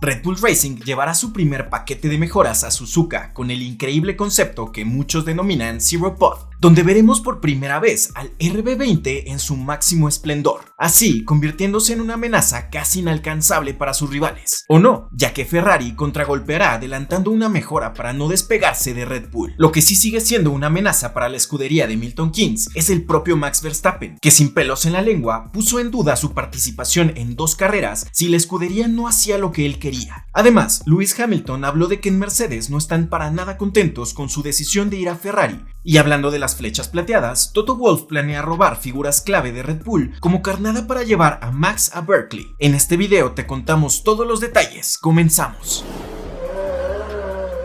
Red Bull Racing llevará su primer paquete de mejoras a Suzuka con el increíble concepto que muchos denominan Zero Pod, donde veremos por primera vez al RB20 en su máximo esplendor, así convirtiéndose en una amenaza casi inalcanzable para sus rivales. O no, ya que Ferrari contragolpeará adelantando una mejora para no despegarse de Red Bull. Lo que sí sigue siendo una amenaza para la escudería de Milton Keynes es el propio Max Verstappen, que sin pelos en la lengua puso en duda su participación en 2 carreras si la escudería no hacía lo que él quería. Además, Lewis Hamilton habló de que en Mercedes no están para nada contentos con su decisión de ir a Ferrari. Y hablando de las flechas plateadas, Toto Wolff planea robar figuras clave de Red Bull como carnada para llevar a Max a Berkeley. En este video te contamos todos los detalles. Comenzamos.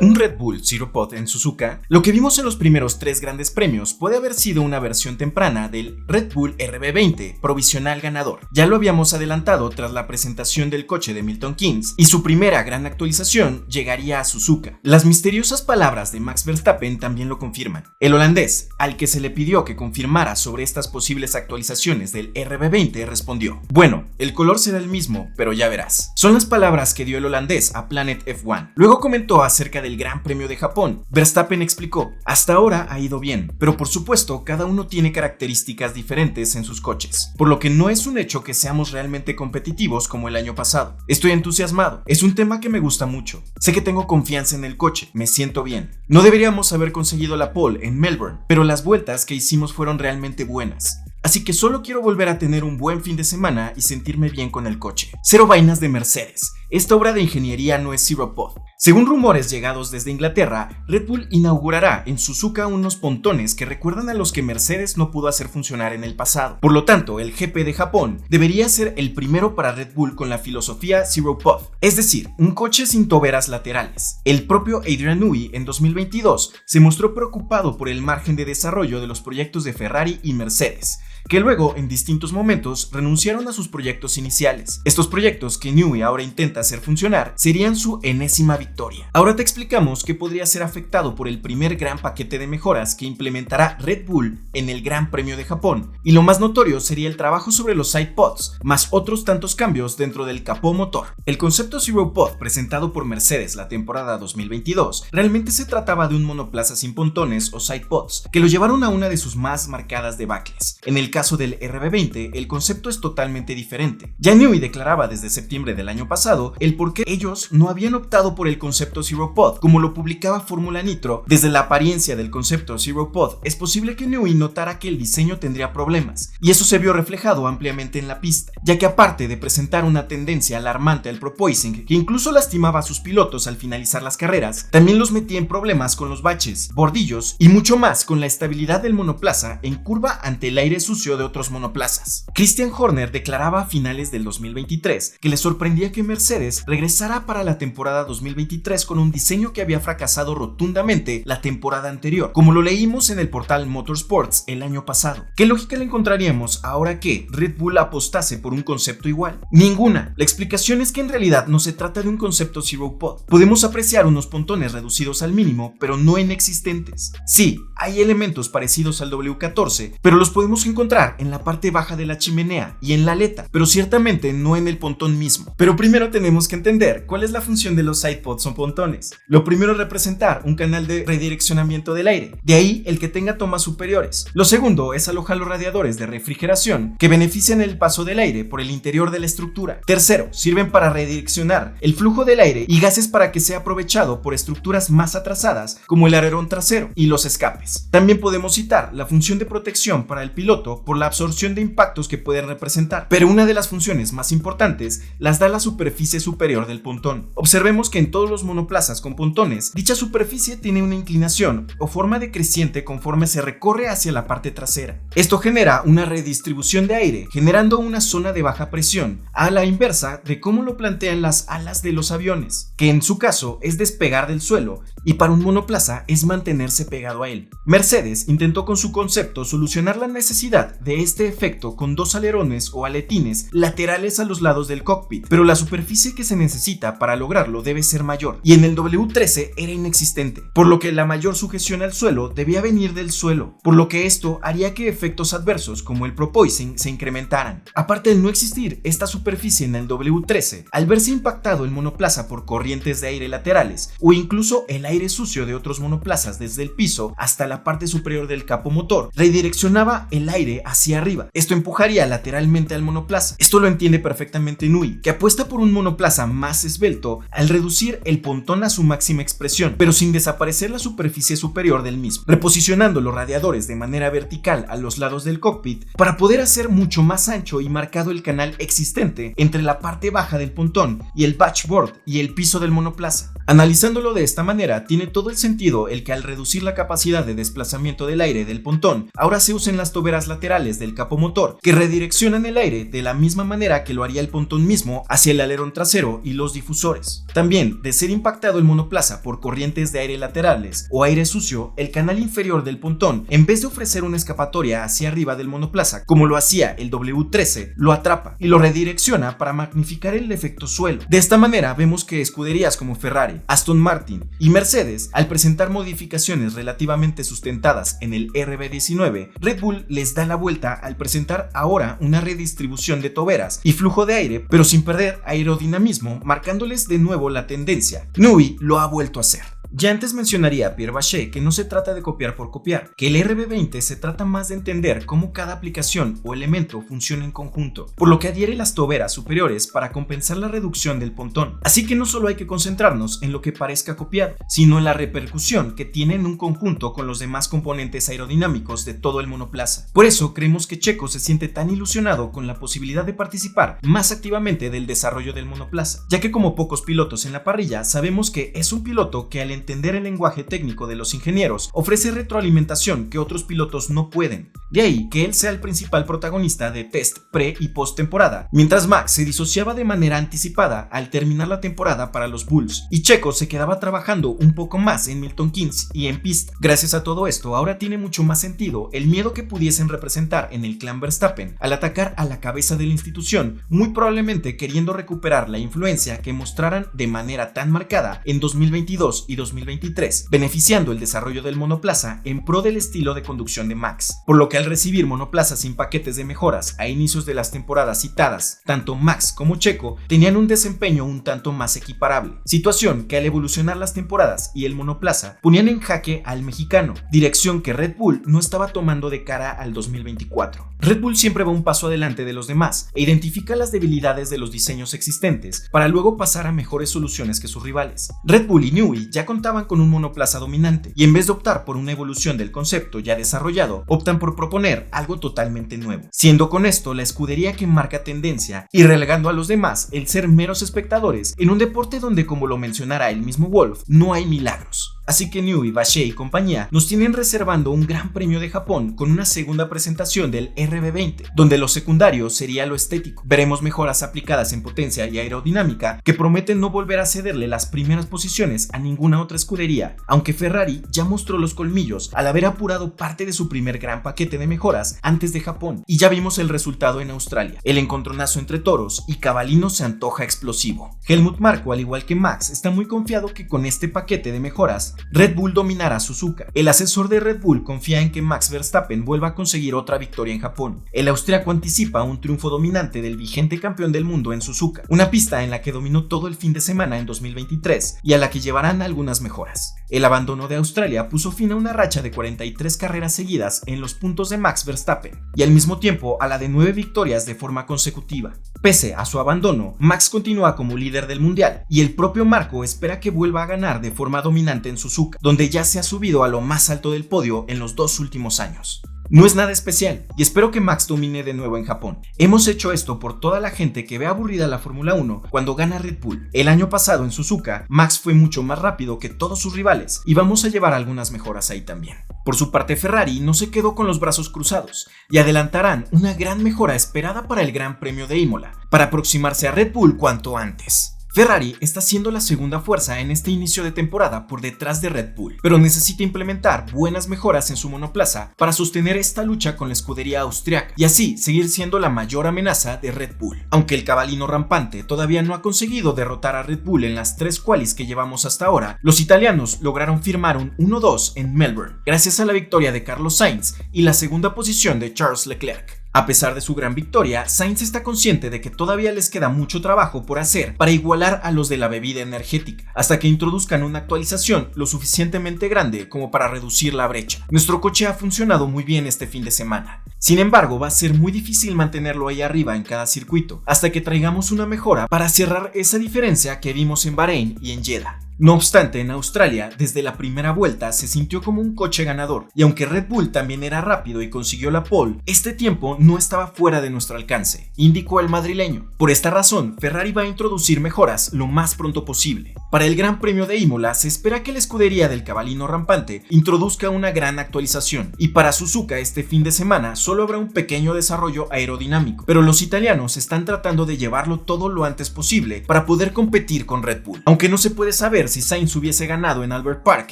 Un Red Bull Zero Pod en Suzuka, lo que vimos en los primeros 3 grandes premios puede haber sido una versión temprana del Red Bull RB20 provisional ganador. Ya lo habíamos adelantado tras la presentación del coche de Milton Keynes y su primera gran actualización llegaría a Suzuka. Las misteriosas palabras de Max Verstappen también lo confirman. El holandés, al que se le pidió que confirmara sobre estas posibles actualizaciones del RB20, respondió: "Bueno, el color será el mismo, pero ya verás". Son las palabras que dio el holandés a Planet F1. Luego comentó acerca del Gran Premio de Japón. Verstappen explicó: "Hasta ahora ha ido bien, pero por supuesto cada uno tiene características diferentes en sus coches, por lo que no es un hecho que seamos realmente competitivos como el año pasado. Estoy entusiasmado, es un tema que me gusta mucho. Sé que tengo confianza en el coche, me siento bien. No deberíamos haber conseguido la pole en Melbourne, pero las vueltas que hicimos fueron realmente buenas. Así que solo quiero volver a tener un buen fin de semana y sentirme bien con el coche. Cero vainas de Mercedes. Esta obra de ingeniería no es Zero Pod". Según rumores llegados desde Inglaterra, Red Bull inaugurará en Suzuka unos pontones que recuerdan a los que Mercedes no pudo hacer funcionar en el pasado. Por lo tanto, el GP de Japón debería ser el primero para Red Bull con la filosofía Zero Pod, es decir, un coche sin toberas laterales. El propio Adrian Newey en 2022 se mostró preocupado por el margen de desarrollo de los proyectos de Ferrari y Mercedes, que luego en distintos momentos renunciaron a sus proyectos iniciales. Estos proyectos que Newey ahora intenta hacer funcionar serían su enésima victoria. Ahora te explicamos qué podría ser afectado por el primer gran paquete de mejoras que implementará Red Bull en el Gran Premio de Japón, y lo más notorio sería el trabajo sobre los side pods, más otros tantos cambios dentro del capó motor. El concepto Zero Pod presentado por Mercedes la temporada 2022 realmente se trataba de un monoplaza sin pontones o side pods, que lo llevaron a una de sus más marcadas debacles. En el caso del RB20, el concepto es totalmente diferente. Ya Newey declaraba desde septiembre del año pasado el por qué ellos no habían optado por el concepto Zero Pod, como lo publicaba Fórmula Nitro. Desde la apariencia del concepto Zero Pod, es posible que Newey notara que el diseño tendría problemas, y eso se vio reflejado ampliamente en la pista, ya que aparte de presentar una tendencia alarmante al proposing, que incluso lastimaba a sus pilotos al finalizar las carreras, también los metía en problemas con los baches, bordillos y mucho más con la estabilidad del monoplaza en curva ante el aire sucio de otros monoplazas. Christian Horner declaraba a finales del 2023 que le sorprendía que Mercedes regresara para la temporada 2023 con un diseño que había fracasado rotundamente la temporada anterior, como lo leímos en el portal Motorsports el año pasado. ¿Qué lógica le encontraríamos ahora que Red Bull apostase por un concepto igual? Ninguna. La explicación es que en realidad no se trata de un concepto Zero Pod. Podemos apreciar unos pontones reducidos al mínimo, pero no inexistentes. Sí, hay elementos parecidos al W14, pero los podemos encontrar en la parte baja de la chimenea y en la aleta, pero ciertamente no en el pontón mismo. Pero primero tenemos que entender cuál es la función de los sidepods o pontones. Lo primero es representar un canal de redireccionamiento del aire, de ahí el que tenga tomas superiores. Lo segundo es alojar los radiadores de refrigeración que benefician el paso del aire por el interior de la estructura. Tercero, sirven para redireccionar el flujo del aire y gases para que sea aprovechado por estructuras más atrasadas como el alerón trasero y los escapes. También podemos citar la función de protección para el piloto por la absorción de impactos que pueden representar, pero una de las funciones más importantes las da la superficie superior del pontón. Observemos que en todos los monoplazas con pontones, dicha superficie tiene una inclinación o forma decreciente conforme se recorre hacia la parte trasera. Esto genera una redistribución de aire, generando una zona de baja presión, a la inversa de cómo lo plantean las alas de los aviones, que en su caso es despegar del suelo, y para un monoplaza es mantenerse pegado a él. Mercedes intentó con su concepto solucionar la necesidad utilidad de este efecto con dos alerones o aletines laterales a los lados del cockpit, pero la superficie que se necesita para lograrlo debe ser mayor, y en el W13 era inexistente, por lo que la mayor sujeción al suelo debía venir del suelo, por lo que esto haría que efectos adversos como el propoising se incrementaran. Aparte de no existir esta superficie en el W13, al verse impactado el monoplaza por corrientes de aire laterales o incluso el aire sucio de otros monoplazas desde el piso hasta la parte superior del capo motor, redireccionaba el aire hacia arriba. Esto empujaría lateralmente al monoplaza. Esto lo entiende perfectamente Nui, que apuesta por un monoplaza más esbelto al reducir el pontón a su máxima expresión, pero sin desaparecer la superficie superior del mismo, reposicionando los radiadores de manera vertical a los lados del cockpit para poder hacer mucho más ancho y marcado el canal existente entre la parte baja del pontón y el dashboard y el piso del monoplaza. Analizándolo de esta manera, tiene todo el sentido el que al reducir la capacidad de desplazamiento del aire del pontón, ahora se usen las toberas laterales del capo motor, que redireccionan el aire de la misma manera que lo haría el pontón mismo hacia el alerón trasero y los difusores. También, de ser impactado el monoplaza por corrientes de aire laterales o aire sucio, el canal inferior del pontón, en vez de ofrecer una escapatoria hacia arriba del monoplaza, como lo hacía el W13, lo atrapa y lo redirecciona para magnificar el efecto suelo. De esta manera vemos que escuderías como Ferrari, Aston Martin y Mercedes, al presentar modificaciones relativamente sustentadas en el RB19, Red Bull les da la vuelta al presentar ahora una redistribución de toberas y flujo de aire, pero sin perder aerodinamismo, marcándoles de nuevo la tendencia. Nui lo ha vuelto a hacer. Ya antes mencionaría a Pierre Bache que no se trata de copiar por copiar, que el RB20 se trata más de entender cómo cada aplicación o elemento funciona en conjunto, por lo que adhiere las toberas superiores para compensar la reducción del pontón. Así que no solo hay que concentrarnos en lo que parezca copiar, sino en la repercusión que tiene en un conjunto con los demás componentes aerodinámicos de todo el monoplaza. Por eso creemos que Checo se siente tan ilusionado con la posibilidad de participar más activamente del desarrollo del monoplaza, ya que como pocos pilotos en la parrilla sabemos que es un piloto que al entender el lenguaje técnico de los ingenieros, ofrece retroalimentación que otros pilotos no pueden. De ahí que él sea el principal protagonista de test pre y post temporada, mientras Max se disociaba de manera anticipada al terminar la temporada para los Bulls, y Checo se quedaba trabajando un poco más en Milton Keynes y en pista. Gracias a todo esto, ahora tiene mucho más sentido el miedo que pudiesen representar en el clan Verstappen al atacar a la cabeza de la institución, muy probablemente queriendo recuperar la influencia que mostraran de manera tan marcada en 2022 y 2023, beneficiando el desarrollo del monoplaza en pro del estilo de conducción de Max, por lo que al recibir monoplazas sin paquetes de mejoras a inicios de las temporadas citadas, tanto Max como Checo tenían un desempeño un tanto más equiparable, situación que al evolucionar las temporadas y el monoplaza ponían en jaque al mexicano, dirección que Red Bull no estaba tomando de cara al 2024. Red Bull siempre va un paso adelante de los demás e identifica las debilidades de los diseños existentes para luego pasar a mejores soluciones que sus rivales. Red Bull y Newey ya contaban con un monoplaza dominante y en vez de optar por una evolución del concepto ya desarrollado, optan por proponer algo totalmente nuevo, siendo con esto la escudería que marca tendencia y relegando a los demás el ser meros espectadores en un deporte donde, como lo mencionara el mismo Wolff, no hay milagros. Así que Newey, Bache y compañía nos tienen reservando un gran premio de Japón con una segunda presentación del RB20, donde lo secundario sería lo estético. Veremos mejoras aplicadas en potencia y aerodinámica que prometen no volver a cederle las primeras posiciones a ninguna otra escudería, aunque Ferrari ya mostró los colmillos al haber apurado parte de su primer gran paquete de mejoras antes de Japón, y ya vimos el resultado en Australia. El encontronazo entre toros y cabalinos se antoja explosivo. Helmut Marko, al igual que Max, está muy confiado que con este paquete de mejoras Red Bull dominará a Suzuka. El asesor de Red Bull confía en que Max Verstappen vuelva a conseguir otra victoria en Japón. El austriaco anticipa un triunfo dominante del vigente campeón del mundo en Suzuka, una pista en la que dominó todo el fin de semana en 2023 y a la que llevarán algunas mejoras. El abandono de Australia puso fin a una racha de 43 carreras seguidas en los puntos de Max Verstappen y al mismo tiempo a la de 9 victorias de forma consecutiva. Pese a su abandono, Max continúa como líder del mundial y el propio Marko espera que vuelva a ganar de forma dominante en Suzuka, donde ya se ha subido a lo más alto del podio en los 2 últimos años. No es nada especial y espero que Max domine de nuevo en Japón. Hemos hecho esto por toda la gente que ve aburrida la Fórmula 1 cuando gana Red Bull. El año pasado en Suzuka, Max fue mucho más rápido que todos sus rivales y vamos a llevar algunas mejoras ahí también. Por su parte, Ferrari no se quedó con los brazos cruzados y adelantarán una gran mejora esperada para el Gran Premio de Imola, para aproximarse a Red Bull cuanto antes. Ferrari está siendo la segunda fuerza en este inicio de temporada por detrás de Red Bull, pero necesita implementar buenas mejoras en su monoplaza para sostener esta lucha con la escudería austriaca y así seguir siendo la mayor amenaza de Red Bull. Aunque el cabalino rampante todavía no ha conseguido derrotar a Red Bull en las 3 qualis que llevamos hasta ahora, los italianos lograron firmar un 1-2 en Melbourne, gracias a la victoria de Carlos Sainz y la segunda posición de Charles Leclerc. A pesar de su gran victoria, Sainz está consciente de que todavía les queda mucho trabajo por hacer para igualar a los de la bebida energética, hasta que introduzcan una actualización lo suficientemente grande como para reducir la brecha. Nuestro coche ha funcionado muy bien este fin de semana. Sin embargo, va a ser muy difícil mantenerlo ahí arriba en cada circuito, hasta que traigamos una mejora para cerrar esa diferencia que vimos en Bahrein y en Jeddah. No obstante, en Australia, desde la primera vuelta se sintió como un coche ganador, y aunque Red Bull también era rápido y consiguió la pole, este tiempo no estaba fuera de nuestro alcance, indicó el madrileño. Por esta razón, Ferrari va a introducir mejoras lo más pronto posible. Para el Gran Premio de Imola se espera que la escudería del cabalino rampante introduzca una gran actualización, y para Suzuka este fin de semana solo habrá un pequeño desarrollo aerodinámico, pero los italianos están tratando de llevarlo todo lo antes posible para poder competir con Red Bull. Aunque no se puede saber si Sainz hubiese ganado en Albert Park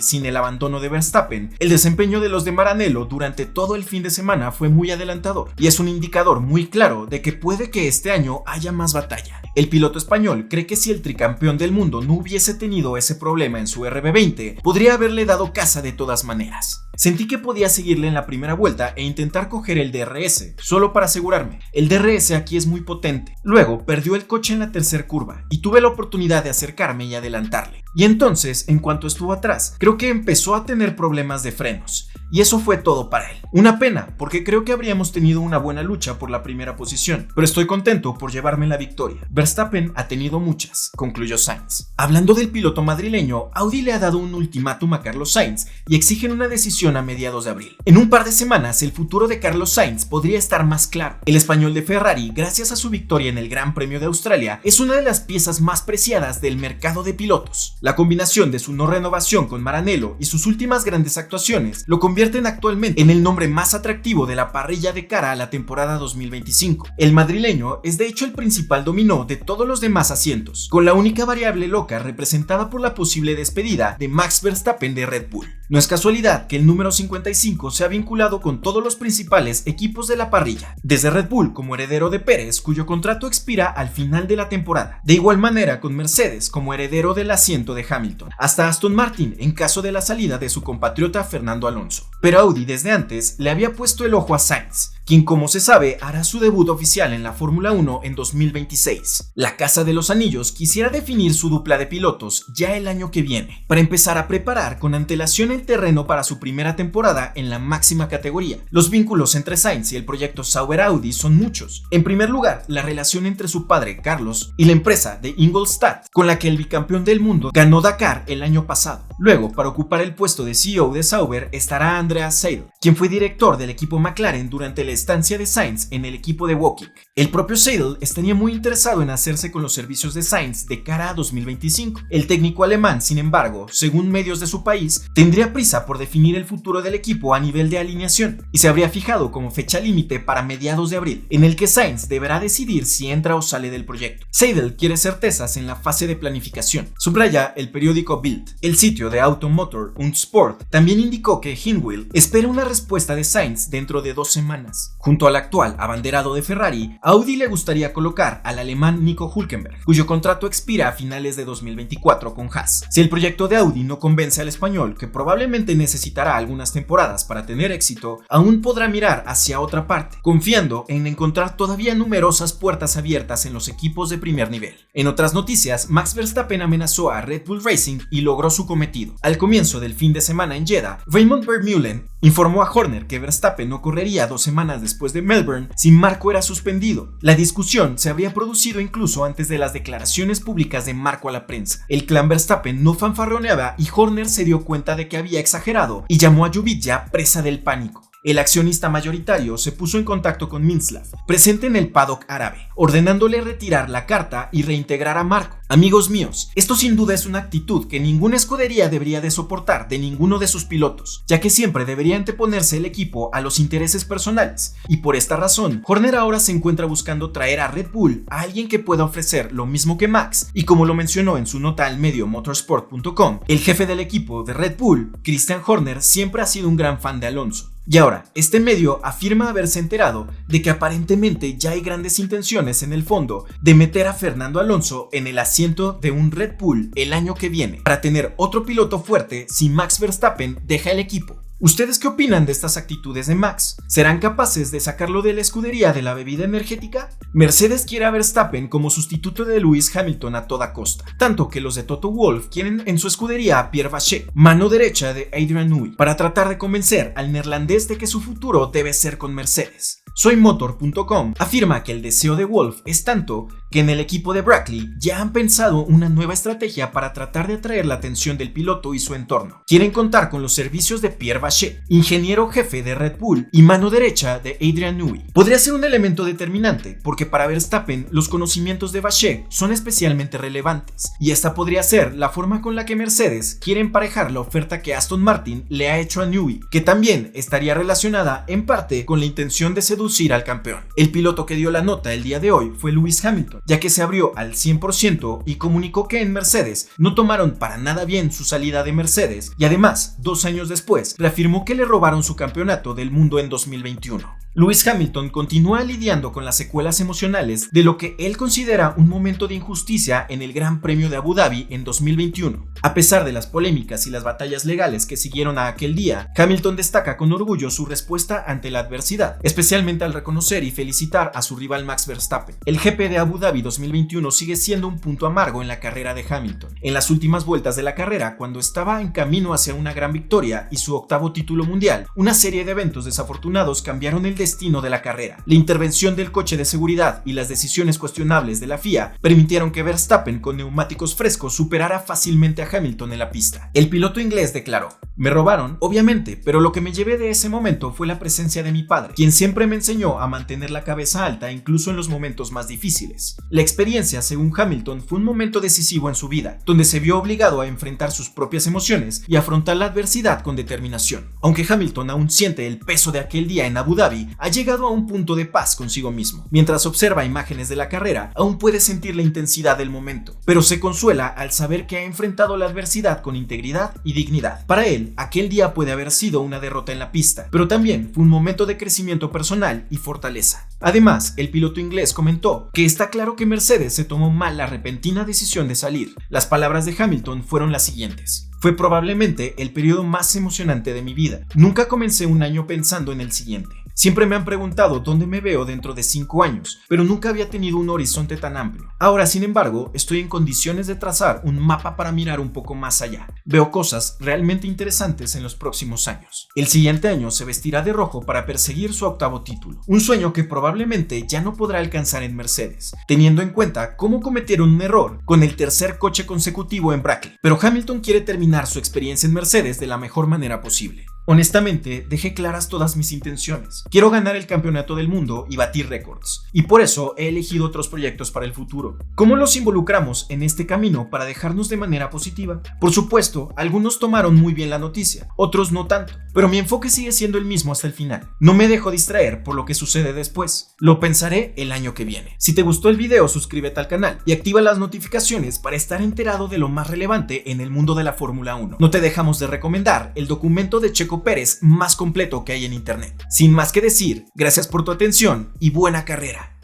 sin el abandono de Verstappen, el desempeño de los de Maranello durante todo el fin de semana fue muy adelantador y es un indicador muy claro de que puede que este año haya más batalla. El piloto español cree que si el tricampeón del mundo no hubiese tenido ese problema en su RB20, podría haberle dado caza de todas maneras. Sentí que podía seguirle en la primera vuelta e intentar coger el DRS, solo para asegurarme. El DRS aquí es muy potente. Luego perdió el coche en la tercera curva y tuve la oportunidad de acercarme y adelantarle. Y entonces, en cuanto estuvo atrás, creo que empezó a tener problemas de frenos. Y eso fue todo para él. Una pena, porque creo que habríamos tenido una buena lucha por la primera posición, pero estoy contento por llevarme la victoria. Verstappen ha tenido muchas, concluyó Sainz. Hablando del piloto madrileño, Audi le ha dado un ultimátum a Carlos Sainz y exigen una decisión a mediados de abril. En un par de semanas, el futuro de Carlos Sainz podría estar más claro. El español de Ferrari, gracias a su victoria en el Gran Premio de Australia, es una de las piezas más preciadas del mercado de pilotos. La combinación de su no renovación con Maranello y sus últimas grandes actuaciones lo convierten actualmente en el nombre más atractivo de la parrilla de cara a la temporada 2025. El madrileño es de hecho el principal dominó de todos los demás asientos, con la única variable loca representada por la posible despedida de Max Verstappen de Red Bull. No es casualidad que el número 55 se ha vinculado con todos los principales equipos de la parrilla, desde Red Bull como heredero de Pérez, cuyo contrato expira al final de la temporada, de igual manera con Mercedes como heredero del asiento de Hamilton, hasta Aston Martin en caso de la salida de su compatriota Fernando Alonso. Pero Audi desde antes le había puesto el ojo a Sainz, quien como se sabe hará su debut oficial en la Fórmula 1 en 2026. La Casa de los Anillos quisiera definir su dupla de pilotos ya el año que viene, para empezar a preparar con antelación el terreno para su primera temporada en la máxima categoría. Los vínculos entre Sainz y el proyecto Sauber Audi son muchos. En primer lugar, la relación entre su padre Carlos y la empresa de Ingolstadt, con la que el bicampeón del mundo ganó Dakar el año pasado. Luego, para ocupar el puesto de CEO de Sauber estará Andreas Seidl, quien fue director del equipo McLaren durante la estancia de Sainz en el equipo de Woking. El propio Seidl estaría muy interesado en hacerse con los servicios de Sainz de cara a 2025. El técnico alemán, sin embargo, según medios de su país, tendría prisa por definir el futuro del equipo a nivel de alineación y se habría fijado como fecha límite para mediados de abril, en el que Sainz deberá decidir si entra o sale del proyecto. Seidl quiere certezas en la fase de planificación, subraya el periódico Bild. El sitio de Automotor und Sport también indicó que Hinwil espera una respuesta de Sainz dentro de 2 semanas. Junto al actual abanderado de Ferrari, a Audi le gustaría colocar al alemán Nico Hülkenberg, cuyo contrato expira a finales de 2024 con Haas. Si el proyecto de Audi no convence al español, que probablemente necesitará algunas temporadas para tener éxito, aún podrá mirar hacia otra parte, confiando en encontrar todavía numerosas puertas abiertas en los equipos de primer nivel. En otras noticias, Max Verstappen amenazó a Red Bull Racing y logró su cometido. Al comienzo del fin de semana en Jeddah, Raymond Vermeulen informó a Horner que Verstappen no correría 2 semanas después de Melbourne si Marco era suspendido. La discusión se habría producido incluso antes de las declaraciones públicas de Marco a la prensa. El clan Verstappen no fanfarroneaba y Horner se dio cuenta de que había exagerado y llamó a Yubidia presa del pánico. el accionista mayoritario se puso en contacto con Minslav, presente en el paddock árabe, ordenándole retirar la carta y reintegrar a Marco. Amigos míos, esto sin duda es una actitud que ninguna escudería debería de soportar de ninguno de sus pilotos, ya que siempre debería anteponerse el equipo a los intereses personales, y por esta razón, Horner ahora se encuentra buscando traer a Red Bull a alguien que pueda ofrecer lo mismo que Max, y como lo mencionó en su nota al medio motorsport.com, el jefe del equipo de Red Bull, Christian Horner, siempre ha sido un gran fan de Alonso. Y ahora, este medio afirma haberse enterado de que aparentemente ya hay grandes intenciones en el fondo de meter a Fernando Alonso en el asiento de un Red Bull el año que viene, para tener otro piloto fuerte si Max Verstappen deja el equipo. ¿Ustedes qué opinan de estas actitudes de Max? ¿Serán capaces de sacarlo de la escudería de la bebida energética? Mercedes quiere a Verstappen como sustituto de Lewis Hamilton a toda costa, tanto que los de Toto Wolff quieren en su escudería a Pierre Vacher, mano derecha de Adrian Newey, para tratar de convencer al neerlandés de que su futuro debe ser con Mercedes. SoyMotor.com afirma que el deseo de Wolff es tanto que en el equipo de Brackley ya han pensado una nueva estrategia para tratar de atraer la atención del piloto y su entorno. Quieren contar con los servicios de Pierre Vacher, ingeniero jefe de Red Bull y mano derecha de Adrian Newey. Podría ser un elemento determinante, porque para Verstappen los conocimientos de Vacher son especialmente relevantes, y esta podría ser la forma con la que Mercedes quiere emparejar la oferta que Aston Martin le ha hecho a Newey, que también estaría relacionada en parte con la intención de seducir al campeón. El piloto que dio la nota el día de hoy fue Lewis Hamilton, ya que se abrió al 100% y comunicó que en Mercedes no tomaron para nada bien su salida de Mercedes, y además, 2 años después, reafirmó que le robaron su campeonato del mundo en 2021. Lewis Hamilton continúa lidiando con las secuelas emocionales de lo que él considera un momento de injusticia en el Gran Premio de Abu Dhabi en 2021. A pesar de las polémicas y las batallas legales que siguieron a aquel día, Hamilton destaca con orgullo su respuesta ante la adversidad, especialmente al reconocer y felicitar a su rival Max Verstappen. El GP de Abu Dhabi 2021 sigue siendo un punto amargo en la carrera de Hamilton. En las últimas vueltas de la carrera, cuando estaba en camino hacia una gran victoria y su 8º título mundial, una serie de eventos desafortunados cambiaron el destino de la carrera. La intervención del coche de seguridad y las decisiones cuestionables de la FIA permitieron que Verstappen con neumáticos frescos superara fácilmente a Hamilton en la pista. El piloto inglés declaró: "Me robaron, obviamente, pero lo que me llevé de ese momento fue la presencia de mi padre, quien siempre me enseñó a mantener la cabeza alta incluso en los momentos más difíciles". La experiencia, según Hamilton, fue un momento decisivo en su vida, donde se vio obligado a enfrentar sus propias emociones y afrontar la adversidad con determinación. Aunque Hamilton aún siente el peso de aquel día en Abu Dhabi, ha llegado a un punto de paz consigo mismo. Mientras observa imágenes de la carrera, aún puede sentir la intensidad del momento, pero se consuela al saber que ha enfrentado la adversidad con integridad y dignidad. Para él, aquel día puede haber sido una derrota en la pista, pero también fue un momento de crecimiento personal y fortaleza. Además, el piloto inglés comentó que está claro que Mercedes se tomó mal la repentina decisión de salir. Las palabras de Hamilton fueron las siguientes: "Fue probablemente el periodo más emocionante de mi vida. Nunca comencé un año pensando en el siguiente. Siempre me han preguntado dónde me veo dentro de 5 años, pero nunca había tenido un horizonte tan amplio. Ahora, sin embargo, estoy en condiciones de trazar un mapa para mirar un poco más allá. Veo cosas realmente interesantes en los próximos años". El siguiente año se vestirá de rojo para perseguir su 8º título, un sueño que probablemente ya no podrá alcanzar en Mercedes, teniendo en cuenta cómo cometieron un error con el 3er coche consecutivo en Brackley. Pero Hamilton quiere terminar su experiencia en Mercedes de la mejor manera posible. Honestamente, dejé claras todas mis intenciones. Quiero ganar el campeonato del mundo y batir récords, y por eso he elegido otros proyectos para el futuro. ¿Cómo los involucramos en este camino para dejarnos de manera positiva? Por supuesto, algunos tomaron muy bien la noticia, otros no tanto, pero mi enfoque sigue siendo el mismo hasta el final. No me dejo distraer por lo que sucede después. Lo pensaré el año que viene. Si te gustó el video, suscríbete al canal y activa las notificaciones para estar enterado de lo más relevante en el mundo de la Fórmula 1. No te dejamos de recomendar el documento de Checo Pérez más completo que hay en internet. Sin más que decir, gracias por tu atención y buena carrera.